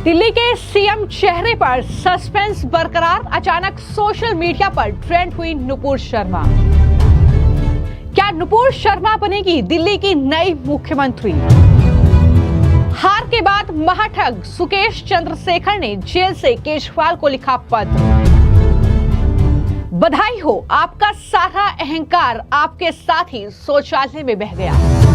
दिल्ली के सीएम चेहरे पर सस्पेंस बरकरार, अचानक सोशल मीडिया पर ट्रेंड हुई नुपुर शर्मा। क्या नुपुर शर्मा बनेगी दिल्ली की नई मुख्यमंत्री? हार के बाद महाठग सुकेश चंद्रशेखर ने जेल से केजरीवाल को लिखा पत्र। बधाई हो, आपका सारा अहंकार आपके साथ ही शौचालय में बह गया।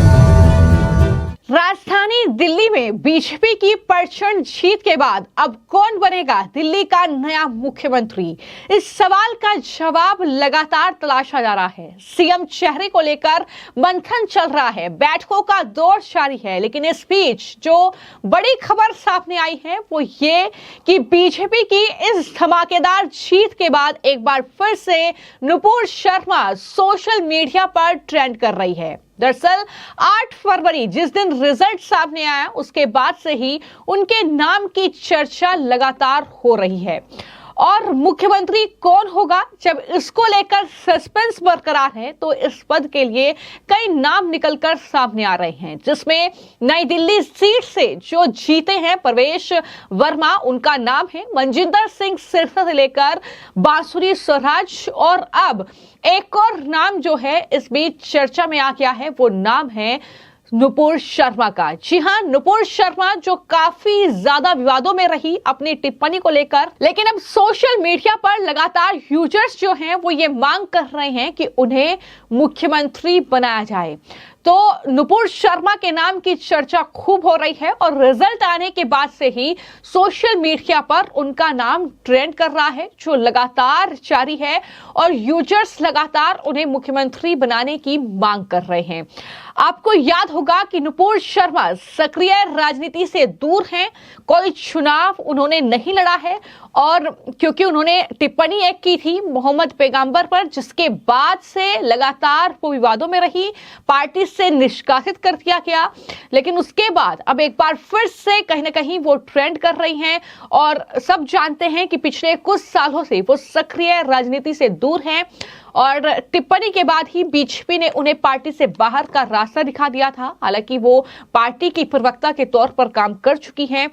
राजधानी दिल्ली में बीजेपी की प्रचंड जीत के बाद अब कौन बनेगा दिल्ली का नया मुख्यमंत्री? इस सवाल का जवाब लगातार तलाशा जा रहा है। सीएम चेहरे को लेकर मंथन चल रहा है, बैठकों का दौर जारी है, लेकिन इस बीच जो बड़ी खबर सामने आई है वो ये कि बीजेपी की इस धमाकेदार जीत के बाद एक बार फिर से नुपुर शर्मा सोशल मीडिया पर ट्रेंड कर रही है। दरअसल 8 फरवरी जिस दिन रिजल्ट सामने आया उसके बाद से ही उनके नाम की चर्चा लगातार हो रही है। और मुख्यमंत्री कौन होगा, जब इसको लेकर सस्पेंस बरकरार है तो इस पद के लिए कई नाम निकलकर सामने आ रहे हैं, जिसमें नई दिल्ली सीट से जो जीते हैं प्रवेश वर्मा, उनका नाम है। मनजिंदर सिंह सिरसा से लेकर बांसुरी स्वराज, और अब एक और नाम जो है इस बीच चर्चा में आ गया है, वो नाम है नुपुर शर्मा का। जी हां, नुपुर शर्मा जो काफी ज्यादा विवादों में रही अपनी टिप्पणी को लेकर, लेकिन अब सोशल मीडिया पर लगातार यूजर्स जो हैं वो ये मांग कर रहे हैं कि उन्हें मुख्यमंत्री बनाया जाए। तो नुपुर शर्मा के नाम की चर्चा खूब हो रही है और रिजल्ट आने के बाद से ही सोशल मीडिया पर उनका नाम ट्रेंड कर रहा है, जो लगातार जारी है और यूजर्स लगातार उन्हें मुख्यमंत्री बनाने की मांग कर रहे हैं। आपको याद होगा कि नुपुर शर्मा सक्रिय राजनीति से दूर हैं, कोई चुनाव उन्होंने नहीं लड़ा है, और क्योंकि उन्होंने टिप्पणी एक की थी मोहम्मद पैगंबर पर, जिसके बाद से लगातार वो विवादों में रही, पार्टी से निष्कासित कर दिया गया। लेकिन उसके बाद अब एक बार फिर से कहीं ना कहीं वो ट्रेंड कर रही हैं और सब जानते हैं कि पिछले कुछ सालों से वो सक्रिय राजनीति से दूर हैं और टिप्पणी के बाद ही बीजेपी ने उन्हें पार्टी से बाहर का रास्ता दिखा दिया था। हालांकि वो पार्टी की प्रवक्ता के तौर पर काम कर चुकी हैं।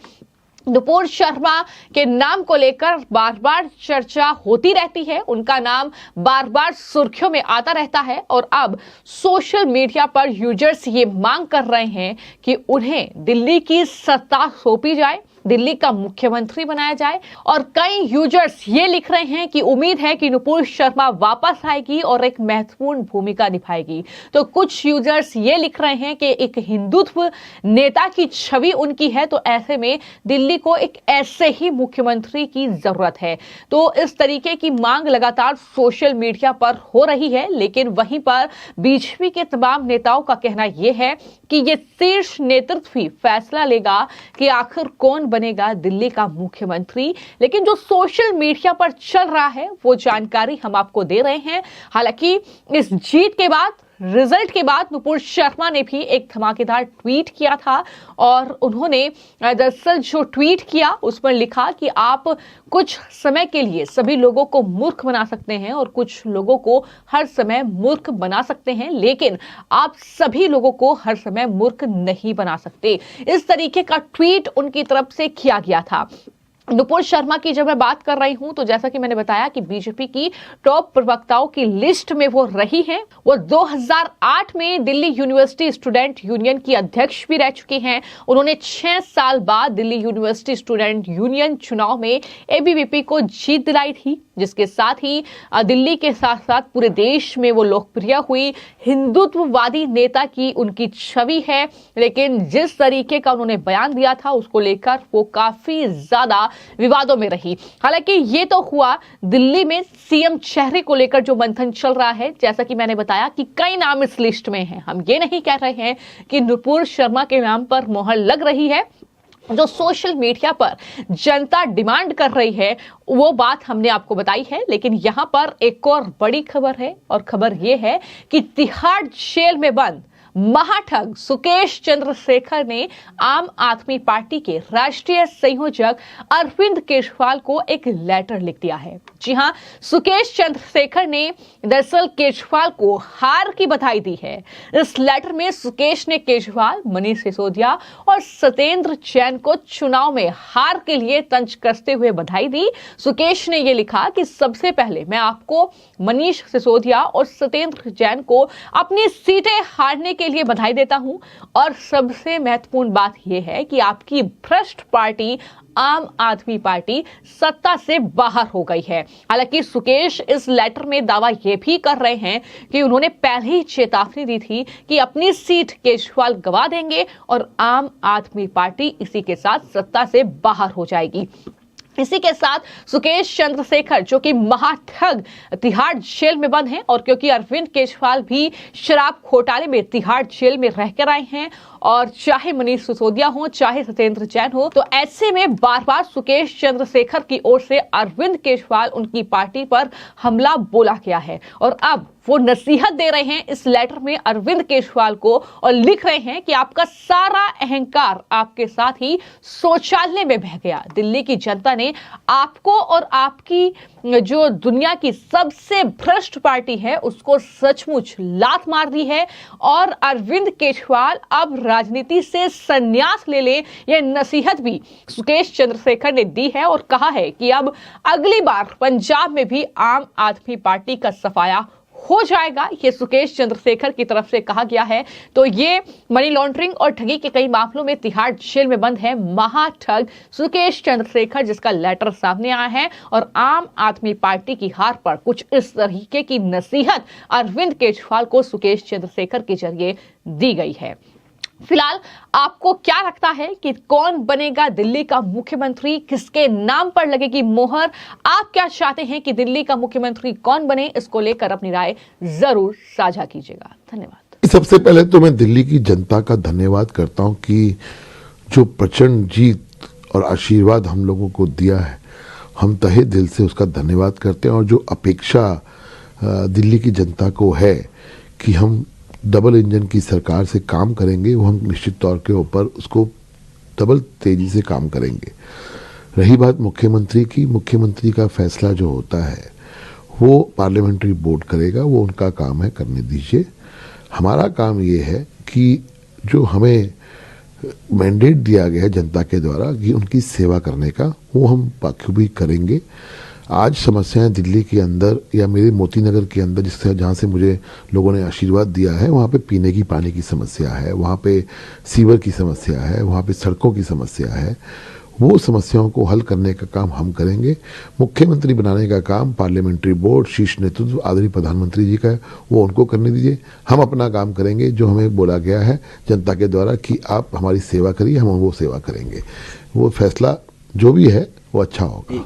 नुपुर शर्मा के नाम को लेकर बार बार चर्चा होती रहती है, उनका नाम बार बार सुर्खियों में आता रहता है और अब सोशल मीडिया पर यूजर्स ये मांग कर रहे हैं कि उन्हें दिल्ली की सत्ता सौंपी जाए, दिल्ली का मुख्यमंत्री बनाया जाए। और कई यूजर्स ये लिख रहे हैं कि उम्मीद है कि नुपुर शर्मा वापस आएगी और एक महत्वपूर्ण भूमिका निभाएगी। तो कुछ यूजर्स ये लिख रहे हैं कि एक हिंदुत्व नेता की छवि उनकी है, तो ऐसे में दिल्ली को एक ऐसे ही मुख्यमंत्री की जरूरत है। तो इस तरीके की मांग लगातार सोशल मीडिया पर हो रही है, लेकिन वहीं पर बीजेपी के तमाम नेताओं का कहना यह है कि ये शीर्ष नेतृत्व ही फैसला लेगा कि आखिर कौन बनेगा दिल्ली का मुख्यमंत्री। लेकिन जो सोशल मीडिया पर चल रहा है वो जानकारी हम आपको दे रहे हैं। हालांकि इस जीत के बाद, रिजल्ट के बाद नुपुर शर्मा ने भी एक धमाकेदार ट्वीट किया था और उन्होंने दरअसल जो ट्वीट किया उस पर लिखा कि आप कुछ समय के लिए सभी लोगों को मूर्ख बना सकते हैं और कुछ लोगों को हर समय मूर्ख बना सकते हैं, लेकिन आप सभी लोगों को हर समय मूर्ख नहीं बना सकते। इस तरीके का ट्वीट उनकी तरफ से किया गया था। नुपुर शर्मा की जब मैं बात कर रही हूं तो जैसा कि मैंने बताया कि बीजेपी की टॉप प्रवक्ताओं की लिस्ट में वो रही हैं। वो 2008 में दिल्ली यूनिवर्सिटी स्टूडेंट यूनियन की अध्यक्ष भी रह चुकी हैं। उन्होंने 6 साल बाद दिल्ली यूनिवर्सिटी स्टूडेंट यूनियन चुनाव में एबीवीपी को जीत दिलाई थी, जिसके साथ ही दिल्ली के साथ साथ पूरे देश में वो लोकप्रिय हुई। हिंदुत्ववादी नेता की उनकी छवि है, लेकिन जिस तरीके का उन्होंने बयान दिया था उसको लेकर वो काफी ज्यादा विवादों में रही। हालांकि ये तो हुआ दिल्ली में सीएम चेहरे को लेकर जो मंथन चल रहा है। जैसा कि मैंने बताया कि कई नाम इस लिस्ट में हैं। हम ये नहीं कह रहे हैं कि नुपुर शर्मा के नाम पर मोहर लग रही है। जो सोशल मीडिया पर जनता डिमांड कर रही है वो बात हमने आपको बताई है, लेकिन यहां पर एक और बड़ी खबर है और खबर यह है कि तिहाड़ जेल में बंद महाठग सुकेश चंद्रशेखर ने आम आदमी पार्टी के राष्ट्रीय संयोजक अरविंद केजरीवाल को एक लेटर लिख दिया है। जी हां, सुकेश चंद्रशेखर ने दरअसल केजरीवाल को हार की बधाई दी है। इस लेटर में सुकेश ने केजरीवाल, मनीष सिसोदिया और सत्येंद्र जैन को चुनाव में हार के लिए तंज कसते हुए बधाई दी। सुकेश ने यह लिखा कि सबसे पहले मैं आपको, मनीष सिसोदिया और सत्येंद्र जैन को अपनी सीटें हारने के लिए बधाई देता हूं, और सबसे महत्वपूर्ण बात यह है कि आपकी भ्रष्ट पार्टी आम आदमी पार्टी सत्ता से बाहर हो गई है। हालांकि सुकेश इस लेटर में दावा यह भी कर रहे हैं कि उन्होंने पहले ही चेतावनी दी थी कि अपनी सीट केजरीवाल गंवा देंगे और आम आदमी पार्टी इसी के साथ सत्ता से बाहर हो जाएगी। इसी के साथ सुकेश चंद्रशेखर, जो कि महाठग तिहाड़ जेल में बंद हैं, और क्योंकि अरविंद केजरीवाल भी शराब घोटाले में तिहाड़ जेल में रहकर आए हैं, और चाहे मनीष सिसोदिया हो चाहे सत्येंद्र जैन हो, तो ऐसे में बार बार सुकेश चंद्रशेखर की ओर से अरविंद केजरीवाल, उनकी पार्टी पर हमला बोला गया है। और अब वो नसीहत दे रहे हैं इस लेटर में अरविंद केजरीवाल को, और लिख रहे हैं कि आपका सारा अहंकार आपके साथ ही शौचालय में बह गया। दिल्ली की जनता ने आपको और आपकी जो दुनिया की सबसे भ्रष्ट पार्टी है उसको सचमुच लात मार दी है, और अरविंद केजरीवाल अब राजनीति से संन्यास ले ले, यह नसीहत भी सुकेश चंद्रशेखर ने दी है, और कहा है कि अब अगली बार पंजाब में भी आम आदमी पार्टी का सफाया हो जाएगा। ये सुकेश चंद्रशेखर की तरफ से कहा गया है। तो ये मनी लॉन्ड्रिंग और ठगी के कई मामलों में तिहाड़ जेल में बंद है महाठग सुकेश चंद्रशेखर, जिसका लेटर सामने आया है, और आम आदमी पार्टी की हार पर कुछ इस तरीके की नसीहत अरविंद केजरीवाल को सुकेश चंद्रशेखर के जरिए दी गई है। फिलहाल आपको क्या लगता है कि कौन बनेगा दिल्ली का मुख्यमंत्री, किसके नाम पर लगेगी मोहर? आप क्या चाहते हैं कि दिल्ली का मुख्यमंत्री कौन बने? इसको लेकर अपनी राय जरूर साझा कीजिएगा। धन्यवाद। सबसे पहले तो मैं दिल्ली की जनता का धन्यवाद करता हूं कि जो प्रचंड जीत और आशीर्वाद हम लोगों को दिया है, हम तहे दिल से उसका धन्यवाद करते हैं। और जो अपेक्षा दिल्ली की जनता को है कि हम डबल इंजन की सरकार से काम करेंगे, वो हम निश्चित तौर के ऊपर उसको डबल तेजी से काम करेंगे। रही बात मुख्यमंत्री की, मुख्यमंत्री का फैसला जो होता है वो पार्लियामेंट्री बोर्ड करेगा, वो उनका काम है, करने दीजिए। हमारा काम ये है कि जो हमें मैंडेट दिया गया है जनता के द्वारा कि उनकी सेवा करने का, वो हम बखूबी करेंगे। आज समस्याएं दिल्ली के अंदर या मेरे मोती नगर के अंदर, जिससे जहाँ से मुझे लोगों ने आशीर्वाद दिया है, वहाँ पे पीने की पानी की समस्या है, वहाँ पे सीवर की समस्या है, वहाँ पे सड़कों की समस्या है। वो समस्याओं को हल करने का काम हम करेंगे। मुख्यमंत्री बनाने का काम पार्लियामेंट्री बोर्ड, शीर्ष नेतृत्व आदरणीय प्रधानमंत्री जी का है, वो उनको करने दीजिए। हम अपना काम करेंगे जो हमें बोला गया है जनता के द्वारा कि आप हमारी सेवा करिए, हम वो सेवा करेंगे। वो फैसला जो भी है वो अच्छा होगा।